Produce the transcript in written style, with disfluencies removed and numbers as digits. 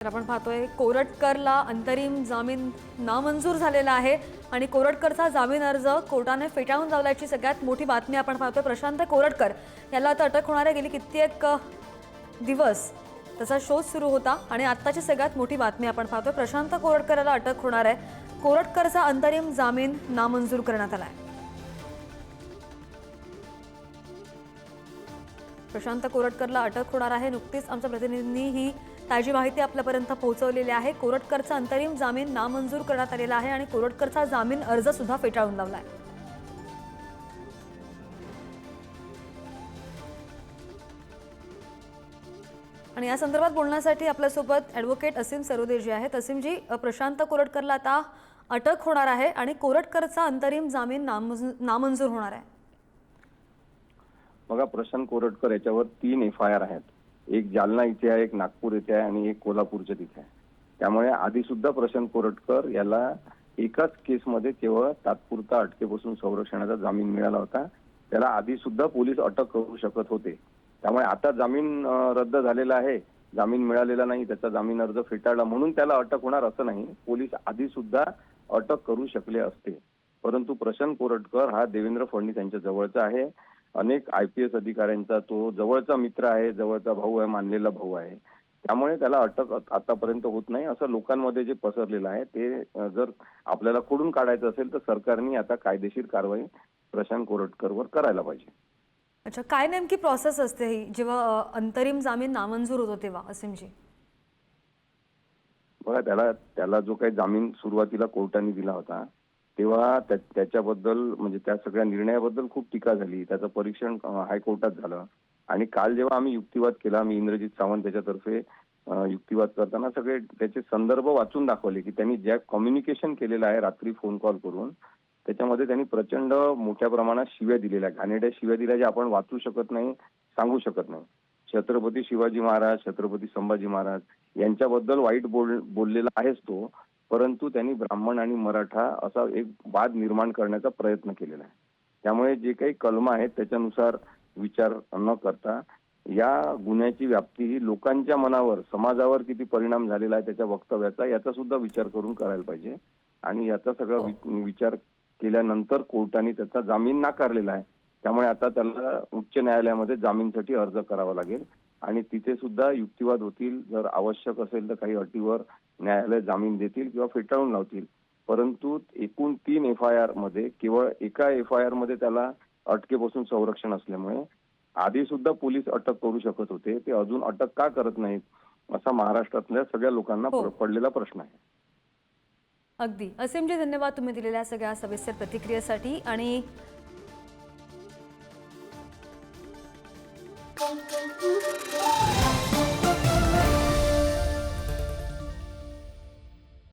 तर आपण पाहतोय कोरटकरला अंतरिम जामीन नामंजूर झालेला आहे आणि कोरटकरचा जामीन अर्ज कोर्टाने फेटाळून लावल्याची सगळ्यात मोठी बातमी आपण पाहतोय। प्रशांत कोरटकर याला आता अटक होणार आहे। गेली कित्येक दिवस त्याचा शोध सुरू होता आणि आत्ताची सगळ्यात मोठी बातमी आपण पाहतोय। प्रशांत कोरटकरला अटक होणार आहे। कोरटकरचा अंतरिम जामीन नामंजूर करण्यात आला आहे। प्रशांत कोरटकरला अटक होणार आहे। नुकतीच आमच्या प्रतिनिधींनी ही ताजी माहिती आपल्यापर्यंत पोहोचवलेली आहे। कोरटकरचा अंतरिम जामीन नामंजूर करण्यात आलेला आहे आणि कोरटकरचा जामीन अर्ज सुद्धा फेटाळून लावला आहे। आणि या संदर्भात बोलण्यासाठी आपल्यासोबत ॲडव्होकेट असीम सरोदे जी आहेत। असीमजी, प्रशांत कोरटकरला आता अटक होणार आहे आणि कोरटकरचा अंतरिम जामीन नामंजूर होणार आहे। बघा, प्रशांत कोरटकर याच्यावर 3 FIR आहेत। एक जालना इथे आहे, एक नागपूर इथे आहे आणि एक कोल्हापूरच्या तिथे आहे। त्यामुळे आधी सुद्धा प्रशांत कोरटकर याला एकाच केसमध्ये केवळ तात्पुरता अटकेपासून संरक्षणाचा जामीन मिळाला होता। त्याला आधी सुद्धा पोलीस अटक करू शकत होते। त्यामुळे आता जामीन रद्द झालेला आहे, जामीन मिळालेला नाही, त्याचा जामीन अर्ज फेटाळला म्हणून त्याला अटक होणार असं नाही। पोलीस आधी सुद्धा अटक करू शकले असते, परंतु प्रशांत कोरटकर हा देवेंद्र फडणवीस यांच्या जवळचा आहे। अनेक IPS अधिकाऱ्यांचा तो जवळचा मित्र आहे, जवळचा भाऊ आहे, मानलेला भाऊ आहे। त्यामुळे त्याला अटक आतापर्यंत होत नाही असं लोकांमध्ये जे पसरलेलं आहे ते जर आपल्याला खोडून काढायचं असेल तर सरकारने आता कायदेशीर कारवाई प्रशांत कोरटकरवर करायला पाहिजे। अच्छा, काय नेमकी प्रोसेस असते ही जेव्हा अंतरिम जामीन नामंजूर होतो तेव्हा? असीमजी, बघा, त्याला जो काही जामीन सुरुवातीला कोर्टाने दिला होता तेव्हा त्याच्याबद्दल म्हणजे त्या सगळ्या निर्णयाबद्दल खूप टीका झाली। त्याचं परीक्षण हायकोर्टात झालं आणि काल जेव्हा आम्ही युक्तिवाद केला, मी इंद्रजित सावंत त्याच्यातर्फे युक्तिवाद करताना सगळे त्याचे संदर्भ वाचून दाखवले की त्यांनी ज्या कम्युनिकेशन केलेलं आहे रात्री फोन कॉल करून, त्याच्यामध्ये त्यांनी प्रचंड मोठ्या प्रमाणात शिव्या दिलेल्या, घाणेरड्या शिव्या दिल्या ज्या आपण वाचू शकत नाही, सांगू शकत नाही। छत्रपती शिवाजी महाराज, छत्रपती संभाजी महाराज यांच्याबद्दल वाईट बोललेला आहेच तो, परंतु त्यांनी ब्राह्मण आणि मराठा असा एक वाद निर्माण करण्याचा प्रयत्न केलेला आहे। त्यामुळे जे काही कलम आहेत त्याच्यानुसार विचार न करता या गुन्ह्याची व्याप्ती ही लोकांच्या मनावर, समाजावर किती परिणाम झालेला आहे त्याच्या वक्तव्याचा, याचा सुद्धा विचार करून करायला पाहिजे। आणि याचा सगळा विचार केल्यानंतर कोर्टाने त्याचा जामीन नाकारलेला आहे। त्यामुळे आता त्याला उच्च न्यायालयामध्ये जामीनसाठी अर्ज करावा लागेल आणि तिथे सुद्धा युक्तिवाद होतील। जर आवश्यक असेल तर काही अटीवर न्यायालय जामीन देतील किंवा फेटाळून लावतील, परंतु एकूण 3 FIR मध्ये केवळ एका FIR मध्ये त्याला अटकेपासून संरक्षण असल्यामुळे आधी सुद्धा पोलीस अटक करू शकत होते, ते अजून अटक का करत नाहीत असा महाराष्ट्रातल्या सगळ्या लोकांना पडलेला प्रश्न आहे। अगदी असीमजी, धन्यवाद तुम्ही दिलेल्या सगळ्या सविस्तर प्रतिक्रियेसाठी। आणि